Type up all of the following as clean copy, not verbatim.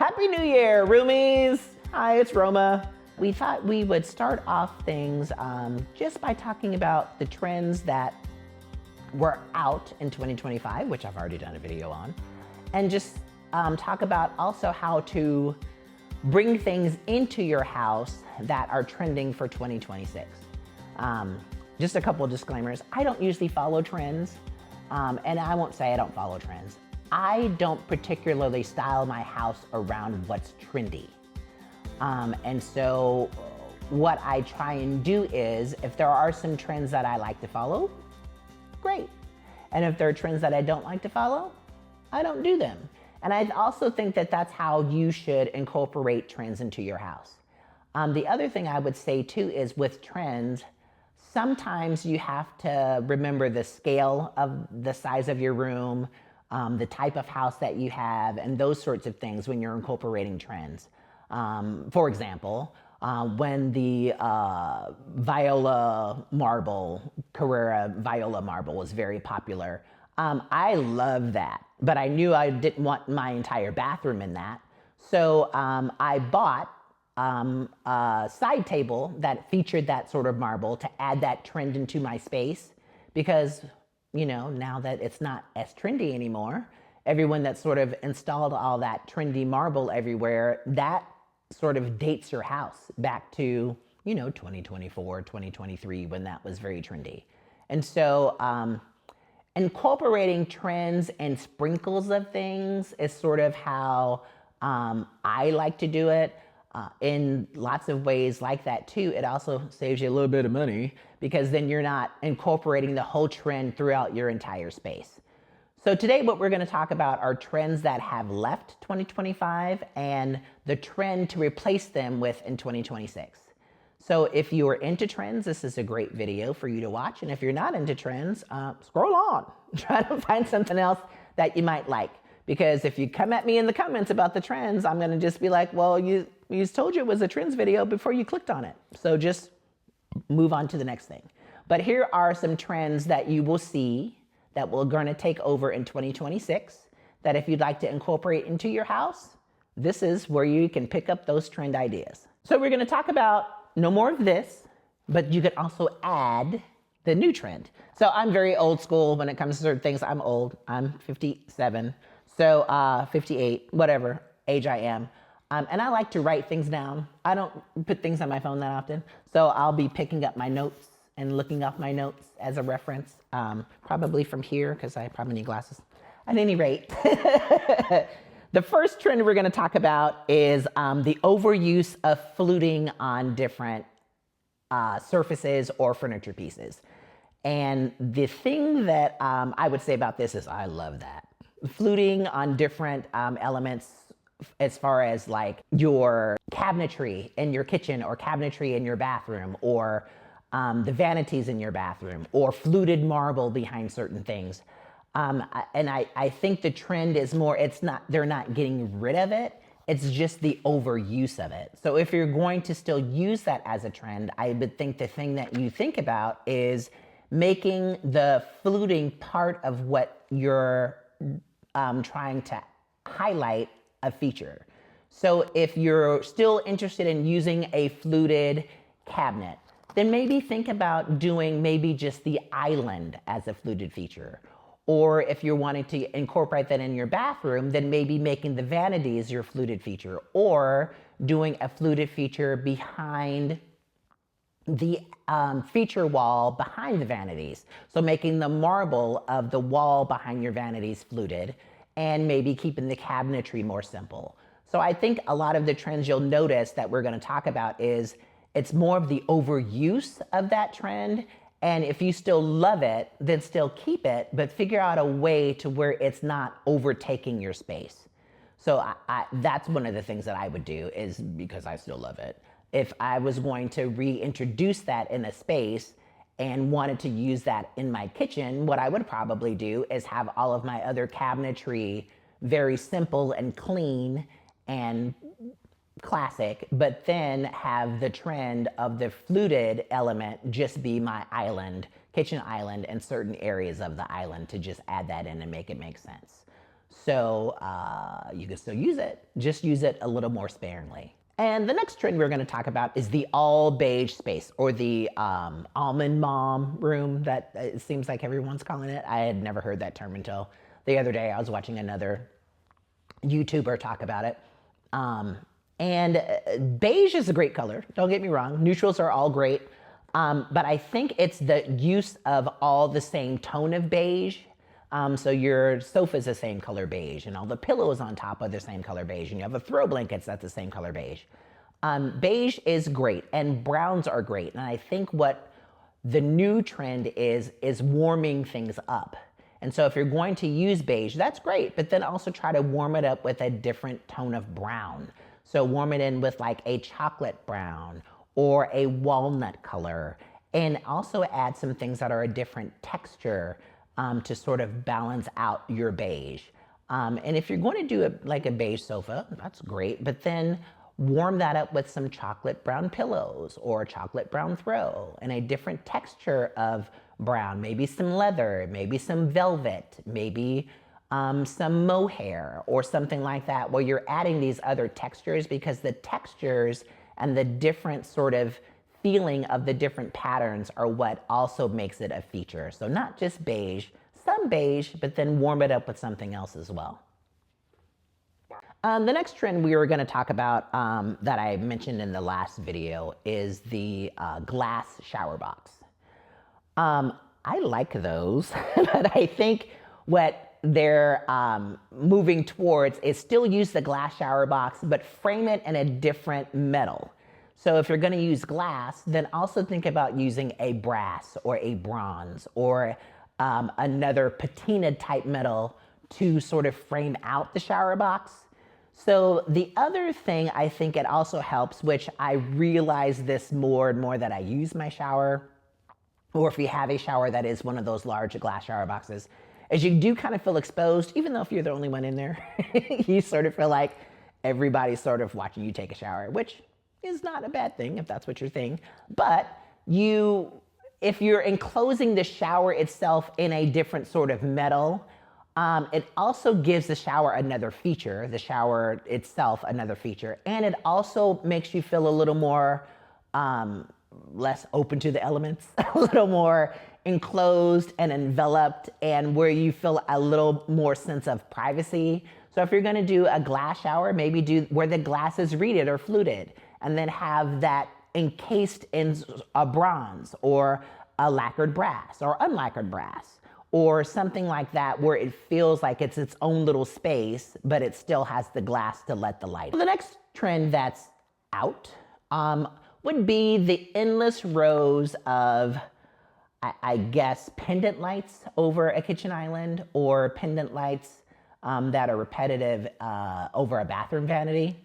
Happy New Year, Roomies! Hi, it's Roma. We thought we would start off things just by talking about the trends that were out in 2025, which I've already done a video on, and just talk about also how to bring things into your house that are trending for 2026. Just a couple of disclaimers. I don't usually follow trends, and I won't say I don't follow trends. I don't particularly style my house around what's trendy. And so what I try and do is, if there are some trends that I like to follow, great. And if there are trends that I don't like to follow, I don't do them. And I also think that that's how you should incorporate trends into your house. The other thing I would say too is with trends, sometimes you have to remember the scale of the size of your room, the type of house that you have, and those sorts of things when you're incorporating trends. For example, when the Carrara Viola marble was very popular, I love that, but I knew I didn't want my entire bathroom in that. So I bought a side table that featured that sort of marble to add that trend into my space, because, you know, now that it's not as trendy anymore, everyone that sort of installed all that trendy marble everywhere, that sort of dates your house back to, you know, 2024, 2023, when that was very trendy. And so incorporating trends and sprinkles of things is sort of how I like to do it. In lots of ways like that too. It also saves you a little bit of money, because then you're not incorporating the whole trend throughout your entire space. So today what we're going to talk about are trends that have left 2025 and the trend to replace them with in 2026. So if you are into trends, this is a great video for you to watch. And if you're not into trends, scroll on. Try to find something else that you might like. Because if you come at me in the comments about the trends, I'm going to just be like, well, you told you it was a trends video before you clicked on it. So just move on to the next thing. But here are some trends that you will see that we're going to take over in 2026, that if you'd like to incorporate into your house, this is where you can pick up those trend ideas. So we're going to talk about no more of this, but you can also add the new trend. So I'm very old school when it comes to certain things. I'm old. I'm 57. So 58, whatever age I am. And I like to write things down. I don't put things on my phone that often. So I'll be picking up my notes and looking off my notes as a reference, probably from here, because I probably need glasses. At any rate, the first trend we're going to talk about is the overuse of fluting on different surfaces or furniture pieces. And the thing that I would say about this is I love that. Fluting on different elements, as far as like your cabinetry in your kitchen or cabinetry in your bathroom, or the vanities in your bathroom, or fluted marble behind certain things. And I think the trend is more, they're not getting rid of it. It's just the overuse of it. So if you're going to still use that as a trend, I would think the thing that you think about is making the fluting part of what you're trying to highlight a feature. So if you're still interested in using a fluted cabinet, then maybe think about doing maybe just the island as a fluted feature. Or if you're wanting to incorporate that in your bathroom, then maybe making the vanities your fluted feature, or doing a fluted feature behind the feature wall behind the vanities. So making the marble of the wall behind your vanities fluted, and maybe keeping the cabinetry more simple. So I think a lot of the trends you'll notice that we're going to talk about is it's more of the overuse of that trend. And if you still love it, then still keep it, but figure out a way to where it's not overtaking your space. So that's one of the things that I would do, is because I still love it. If I was going to reintroduce that in a space and wanted to use that in my kitchen, what I would probably do is have all of my other cabinetry very simple and clean and classic, but then have the trend of the fluted element just be my island, kitchen island, and certain areas of the island to just add that in and make it make sense. So you can still use it, just use it a little more sparingly. And the next trend we're going to talk about is the all beige space, or the almond mom room that it seems like everyone's calling it. I had never heard that term until the other day. I was watching another YouTuber talk about it. And beige is a great color, don't get me wrong. Neutrals are all great. But I think it's the use of all the same tone of beige. So your sofa's the same color beige, and all the pillows on top are the same color beige, and you have a throw blankets that's the same color beige. Beige is great, and browns are great. And I think what the new trend is warming things up. And so if you're going to use beige, that's great, but then also try to warm it up with a different tone of brown. So warm it in with like a chocolate brown or a walnut color, and also add some things that are a different texture to sort of balance out your beige. And if you're going to do like a beige sofa, that's great, but then warm that up with some chocolate brown pillows or chocolate brown throw and a different texture of brown, maybe some leather, maybe some velvet, maybe some mohair or something like that, where you're adding these other textures, because the textures and the different sort of feeling of the different patterns are what also makes it a feature. So not just beige, some beige, but then warm it up with something else as well. The next trend we were going to talk about that I mentioned in the last video is the glass shower box. I like those, but I think what they're moving towards is still use the glass shower box, but frame it in a different metal. So if you're going to use glass, then also think about using a brass or a bronze or another patina type metal to sort of frame out the shower box. So the other thing I think it also helps, which I realize this more and more that I use my shower, or if you have a shower that is one of those large glass shower boxes, is you do kind of feel exposed, even though if you're the only one in there, you sort of feel like everybody's sort of watching you take a shower, which is not a bad thing if that's what you're thinking. But if you're enclosing the shower itself in a different sort of metal, it also gives the shower another feature, the shower itself another feature, and it also makes you feel a little more less open to the elements, a little more enclosed and enveloped, and where you feel a little more sense of privacy. So if you're going to do a glass shower, maybe do where the glass is reeded or fluted, and then have that encased in a bronze or a lacquered brass or unlacquered brass or something like that, where it feels like it's its own little space, but it still has the glass to let the light in. The next trend that's out would be the endless rows of, I guess, pendant lights over a kitchen island, or pendant lights that are repetitive over a bathroom vanity.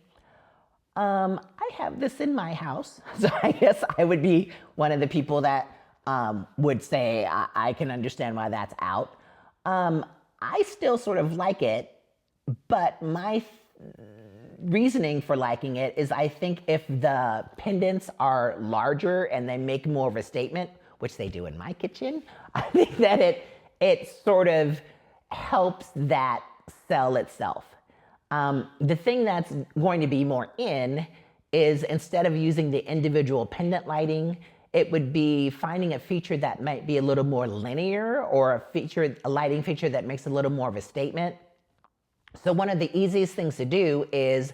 I have this in my house, so I guess I would be one of the people that would say I can understand why that's out. I still sort of like it, but my reasoning for liking it is I think if the pendants are larger and they make more of a statement, which they do in my kitchen, I think that it sort of helps that sell itself. The thing that's going to be more in is, instead of using the individual pendant lighting, it would be finding a feature that might be a little more linear, or a lighting feature that makes a little more of a statement. So one of the easiest things to do is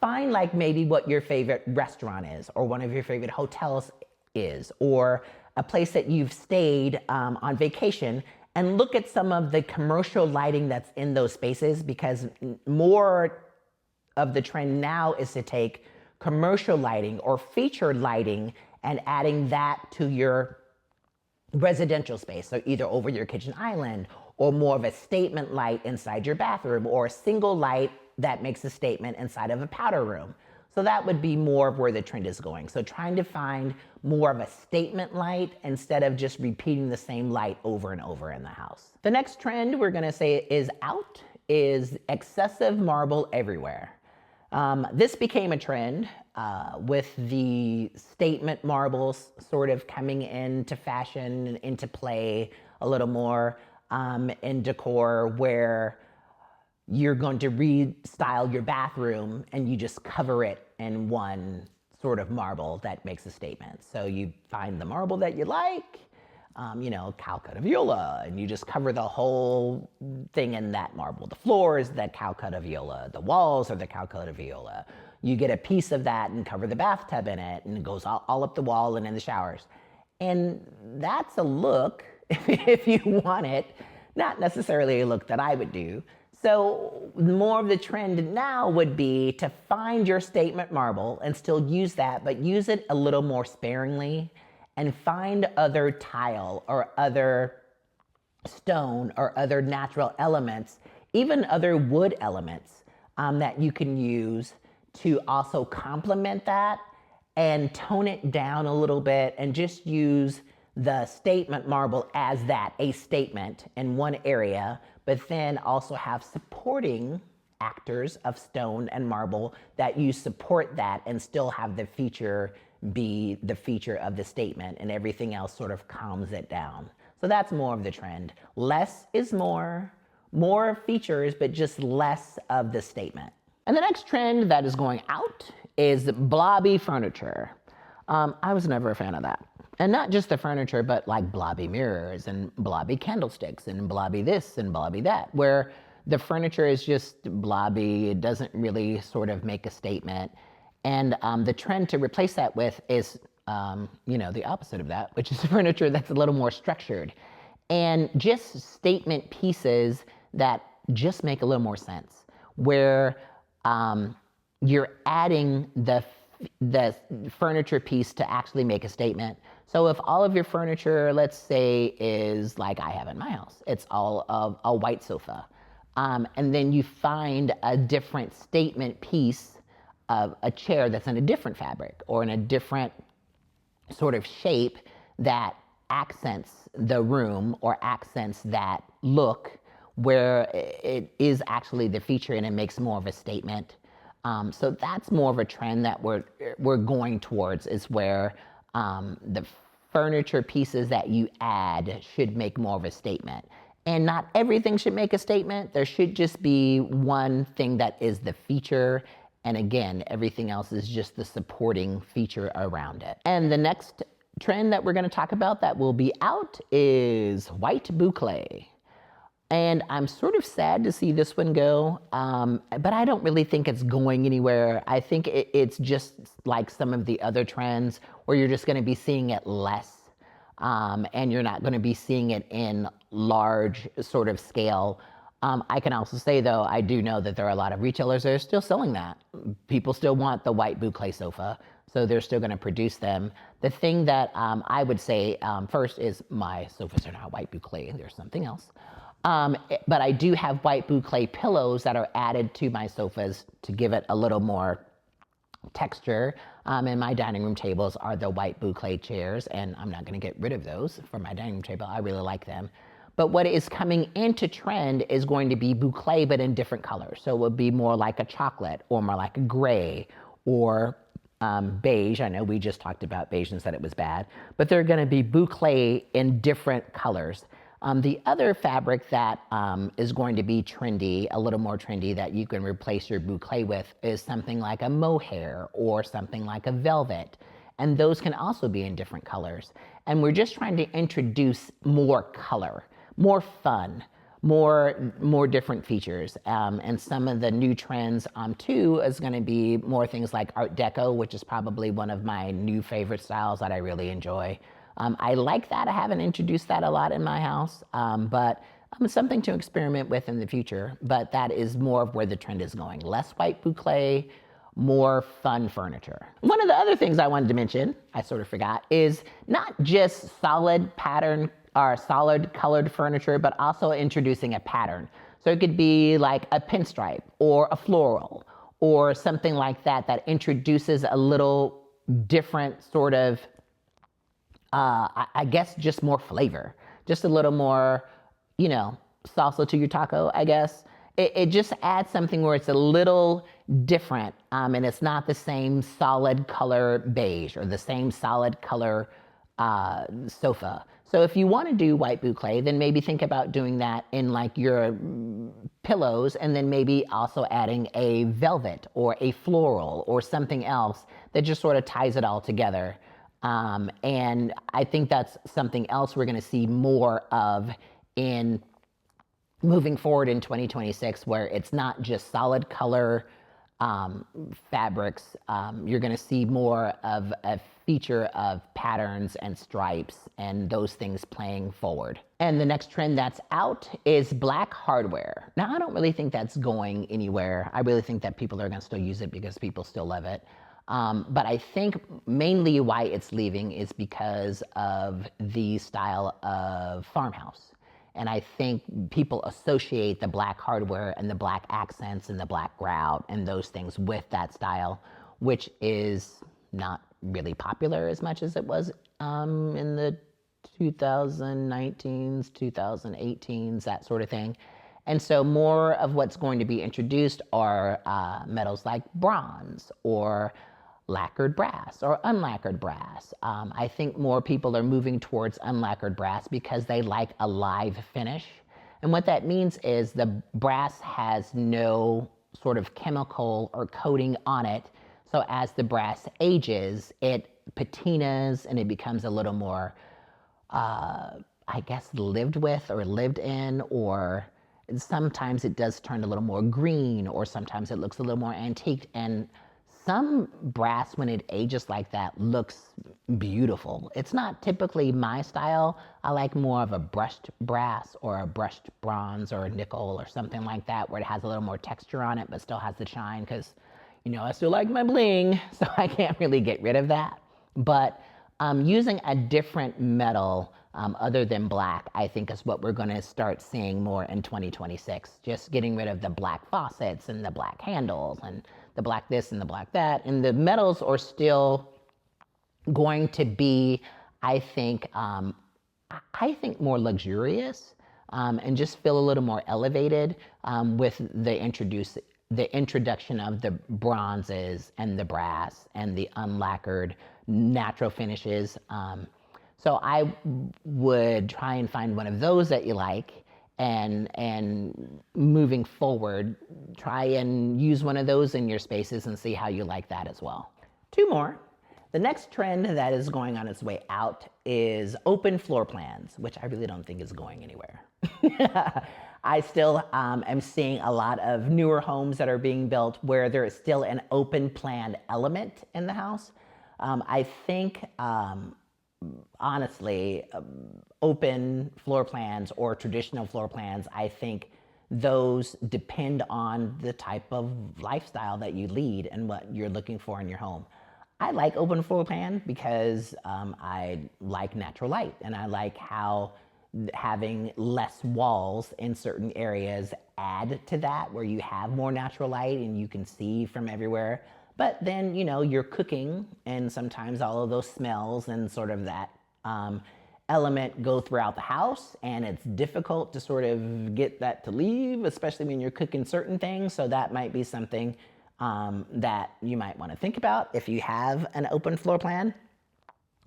find like maybe what your favorite restaurant is, or one of your favorite hotels is, or a place that you've stayed on vacation, and look at some of the commercial lighting that's in those spaces, because more of the trend now is to take commercial lighting or featured lighting and adding that to your residential space. So either over your kitchen island, or more of a statement light inside your bathroom, or a single light that makes a statement inside of a powder room. So that would be more of where the trend is going. So trying to find more of a statement light instead of just repeating the same light over and over in the house. The next trend we're gonna say is out is excessive marble everywhere. This became a trend with the statement marbles sort of coming into fashion, into play a little more in decor, where you're going to restyle your bathroom and you just cover it in one sort of marble that makes a statement. So you find the marble that you like, Calcutta viola, and you just cover the whole thing in that marble. The floor is the Calcutta viola, the walls are the Calcutta viola. You get a piece of that and cover the bathtub in it, and it goes all up the wall and in the showers. And that's a look, if you want it, not necessarily a look that I would do. So more of the trend now would be to find your statement marble and still use that, but use it a little more sparingly, and find other tile or other stone or other natural elements, even other wood elements that you can use to also complement that and tone it down a little bit, and just use the statement marble as that, a statement in one area, but then also have supporting actors of stone and marble that you support that and still have the feature be the feature of the statement, and everything else sort of calms it down. So that's more of the trend. Less is more features, but just less of the statement. And the next trend that is going out is blobby furniture. I was never a fan of that. And not just the furniture, but like blobby mirrors and blobby candlesticks and blobby this and blobby that, where the furniture is just blobby. It doesn't really sort of make a statement. And the trend to replace that with is, the opposite of that, which is furniture that's a little more structured. And just statement pieces that just make a little more sense, where you're adding the furniture piece to actually make a statement. So if all of your furniture, let's say, is like I have in my house, it's all of a white sofa, and then you find a different statement piece of a chair that's in a different fabric or in a different sort of shape that accents the room or accents that look, where it is actually the feature and it makes more of a statement. So that's more of a trend that we're going towards, is where the furniture pieces that you add should make more of a statement. And not everything should make a statement. There should just be one thing that is the feature, and again, everything else is just the supporting feature around it. And the next trend that we're going to talk about that will be out is white bouclé. And I'm sort of sad to see this one go, but I don't really think it's going anywhere. I think it's just like some of the other trends where you're just going to be seeing it less, and you're not going to be seeing it in large sort of scale. I can also say, though, I do know that there are a lot of retailers that are still selling that. People still want the white bouclé sofa, so they're still going to produce them. The thing that I would say first is my sofas are not white bouclé. There's something else. But I do have white bouclé pillows that are added to my sofas to give it a little more texture. And my dining room tables are the white bouclé chairs, and I'm not going to get rid of those for my dining room table. I really like them. But what is coming into trend is going to be bouclé, but in different colors. So it would be more like a chocolate, or more like a gray, or beige. I know we just talked about beige and said it was bad, but they're going to be bouclé in different colors. The other fabric that is going to be trendy, a little more trendy, that you can replace your bouclé with is something like a mohair or something like a velvet. And those can also be in different colors. And we're just trying to introduce more color, more fun, more different features. And some of the new trends too is going to be more things like Art Deco, which is probably one of my new favorite styles that I really enjoy. I like that. I haven't introduced that a lot in my house, but it's something to experiment with in the future. But that is more of where the trend is going. Less white bouclé, more fun furniture. One of the other things I wanted to mention, I sort of forgot, is not just solid pattern or solid colored furniture, but also introducing a pattern. So it could be like a pinstripe or a floral or something like that, that introduces a little different sort of I guess just more flavor, just a little more, salsa to your taco, I guess. It just adds something where it's a little different, and it's not the same solid color beige or the same solid color sofa. So if you want to do white bouclé, then maybe think about doing that in like your pillows, and then maybe also adding a velvet or a floral or something else that just sort of ties it all together. And I think that's something else we're going to see more of in moving forward in 2026, where it's not just solid color fabrics. You're going to see more of a feature of patterns and stripes and those things playing forward. And the next trend that's out is black hardware. Now, I don't really think that's going anywhere. I really think that people are going to still use it because people still love it. But I think mainly why it's leaving is because of the style of farmhouse. And I think people associate the black hardware and the black accents and the black grout and those things with that style, which is not really popular as much as it was in the 2019s, 2018s, that sort of thing. And so more of what's going to be introduced are metals like bronze or lacquered brass or unlacquered brass. I think more people are moving towards unlacquered brass because they like a live finish. And what that means is the brass has no sort of chemical or coating on it. So as the brass ages, it patinas and it becomes a little more, I guess, lived with or lived in, or sometimes it does turn a little more green, or sometimes it looks a little more antiqued. And some brass, when it ages like that, looks beautiful. It's not typically my style. I like more of a brushed brass or a brushed bronze or a nickel or something like that, where it has a little more texture on it but still has the shine, because, you know, I still like my bling, so I can't really get rid of that. But using a different metal other than black, I think, is what we're going to start seeing more in 2026. Just getting rid of the black faucets and the black handles and the black this and the black that. And the metals are still going to be, I think more luxurious and just feel a little more elevated with the introduction of the bronzes and the brass and the unlacquered natural finishes. So I would try and find one of those that you like, and moving forward, try and use one of those in your spaces and see how you like that as well. Two more. The next trend that is going on its way out is open floor plans, which I really don't think is going anywhere. I still am seeing a lot of newer homes that are being built where there is still an open plan element in the house. I think honestly, open floor plans or traditional floor plans, I think those depend on the type of lifestyle that you lead and what you're looking for in your home. I like open floor plan because I like natural light, and I like how having less walls in certain areas add to that, where you have more natural light and you can see from everywhere. But then, you know, you're cooking, and sometimes all of those smells and sort of that element go throughout the house, and it's difficult to sort of get that to leave, especially when you're cooking certain things. So that might be something that you might want to think about if you have an open floor plan.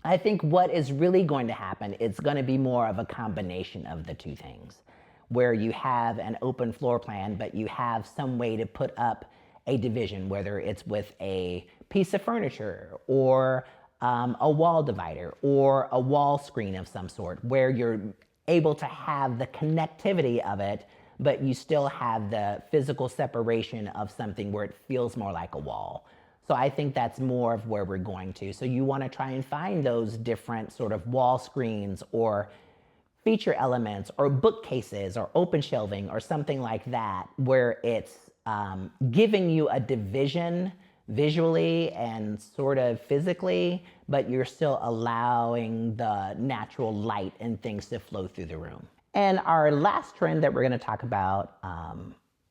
I think what is really going to happen, it's going to be more of a combination of the two things, where you have an open floor plan, but you have some way to put up a division, whether it's with a piece of furniture or a wall divider or a wall screen of some sort, where you're able to have the connectivity of it, but you still have the physical separation of something where it feels more like a wall. So I think that's more of where we're going to. So you want to try and find those different sort of wall screens or feature elements or bookcases or open shelving or something like that, where it's giving you a division visually and sort of physically, but you're still allowing the natural light and things to flow through the room. And our last trend that we're going to talk about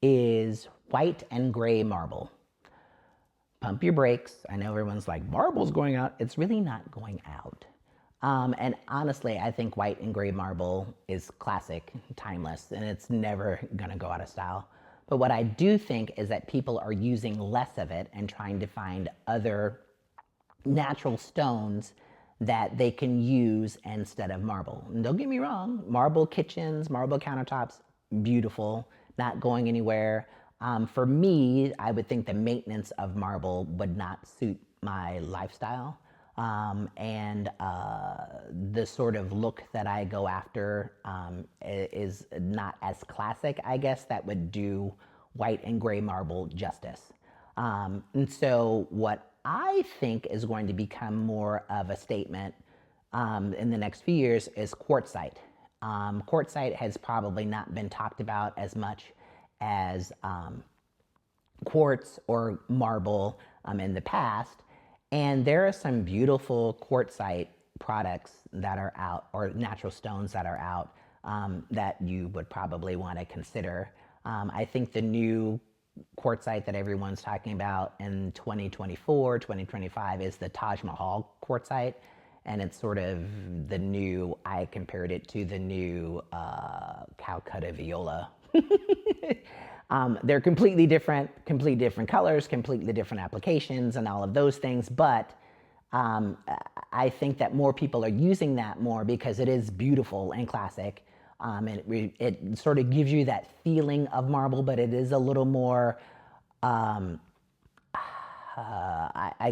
is white and gray marble. Pump your brakes. I know everyone's like, marble's going out. It's really not going out. And honestly, I think white and gray marble is classic, timeless, and it's never going to go out of style. But what I do think is that people are using less of it and trying to find other natural stones that they can use instead of marble. And don't get me wrong, marble kitchens, marble countertops, beautiful, not going anywhere. For me, I would think the maintenance of marble would not suit my lifestyle. And the sort of look that I go after is not as classic, I guess, that would do white and gray marble justice. And so what I think is going to become more of a statement in the next few years is quartzite. Quartzite has probably not been talked about as much as quartz or marble in the past. And there are some beautiful quartzite products that are out, or natural stones that are out, that you would probably want to consider. I think the new quartzite that everyone's talking about in 2024, 2025 is the Taj Mahal quartzite. And it's sort of the new, I compared it to the new Calcutta viola. They're completely different colors, completely different applications and all of those things. But I think that more people are using that more because it is beautiful and classic. And it sort of gives you that feeling of marble, but it is a little more, I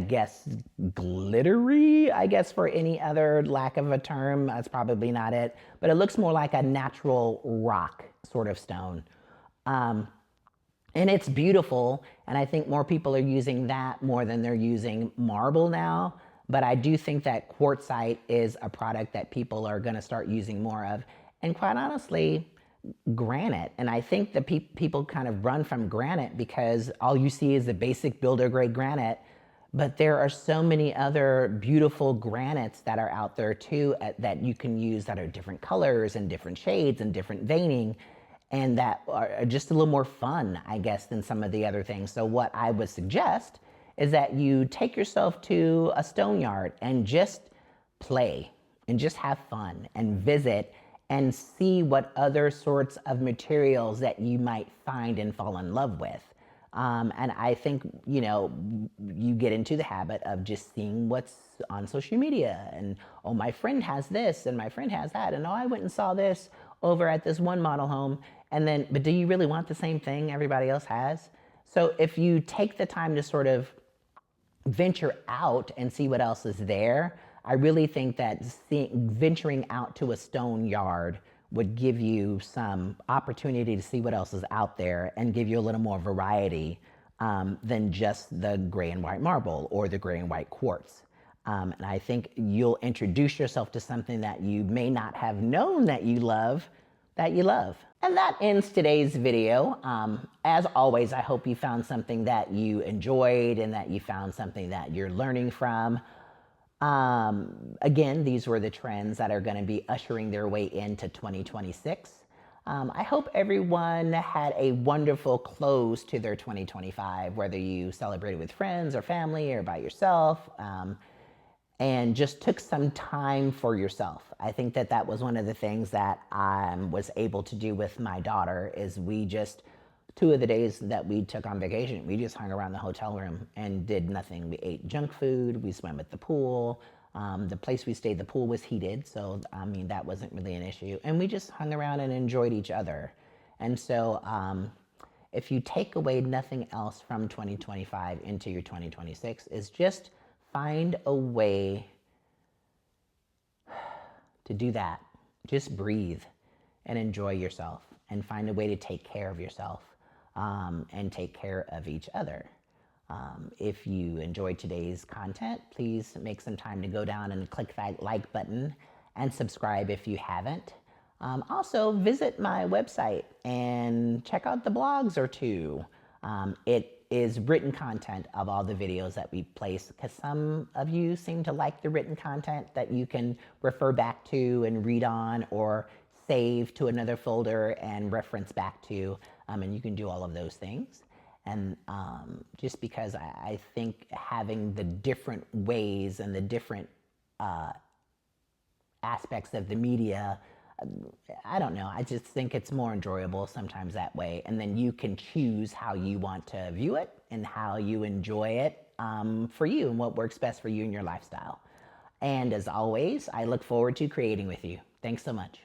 guess, glittery, I guess, for any other lack of a term. That's probably not it. But it looks more like a natural rock sort of stone. And it's beautiful, and I think more people are using that more than they're using marble now. But I do think that quartzite is a product that people are going to start using more of. And quite honestly, granite. And I think that people kind of run from granite because all you see is the basic builder grade granite. But there are so many other beautiful granites that are out there too that you can use that are different colors and different shades and different veining, and that are just a little more fun, I guess, than some of the other things. So what I would suggest is that you take yourself to a stone yard and just play and just have fun and visit and see what other sorts of materials that you might find and fall in love with. And I think, you get into the habit of just seeing what's on social media and, oh, my friend has this and my friend has that. And, oh, I went and saw this over at this one model home. And then, but do you really want the same thing everybody else has? So if you take the time to sort of venture out and see what else is there, I really think that venturing out to a stone yard would give you some opportunity to see what else is out there and give you a little more variety than just the gray and white marble or the gray and white quartz. And I think you'll introduce yourself to something that you may not have known that you love. And that ends today's video. As always, I hope you found something that you enjoyed and that you found something that you're learning from. Again, these were the trends that are going to be ushering their way into 2026. I hope everyone had a wonderful close to their 2025, whether you celebrated with friends or family or by yourself, and just took some time for yourself. I think that that was one of the things that I was able to do with my daughter is we just, 2 of the days that we took on vacation, we just hung around the hotel room and did nothing. We ate junk food, we swam at the pool. The place we stayed, the pool was heated, so that wasn't really an issue. And we just hung around and enjoyed each other. And so if you take away nothing else from 2025 into your 2026, is just find a way to do that. Just breathe and enjoy yourself and find a way to take care of yourself and take care of each other. If you enjoyed today's content, please make some time to go down and click that like button and subscribe if you haven't. Also, visit my website and check out the blogs or two. It is written content of all the videos that we place because some of you seem to like the written content that you can refer back to and read on or save to another folder and reference back to. And you can do all of those things. And just because I think having the different ways and the different aspects of the media, I don't know, I just think it's more enjoyable sometimes that way. And then you can choose how you want to view it and how you enjoy it for you and what works best for you and your lifestyle. And as always, I look forward to creating with you. Thanks so much.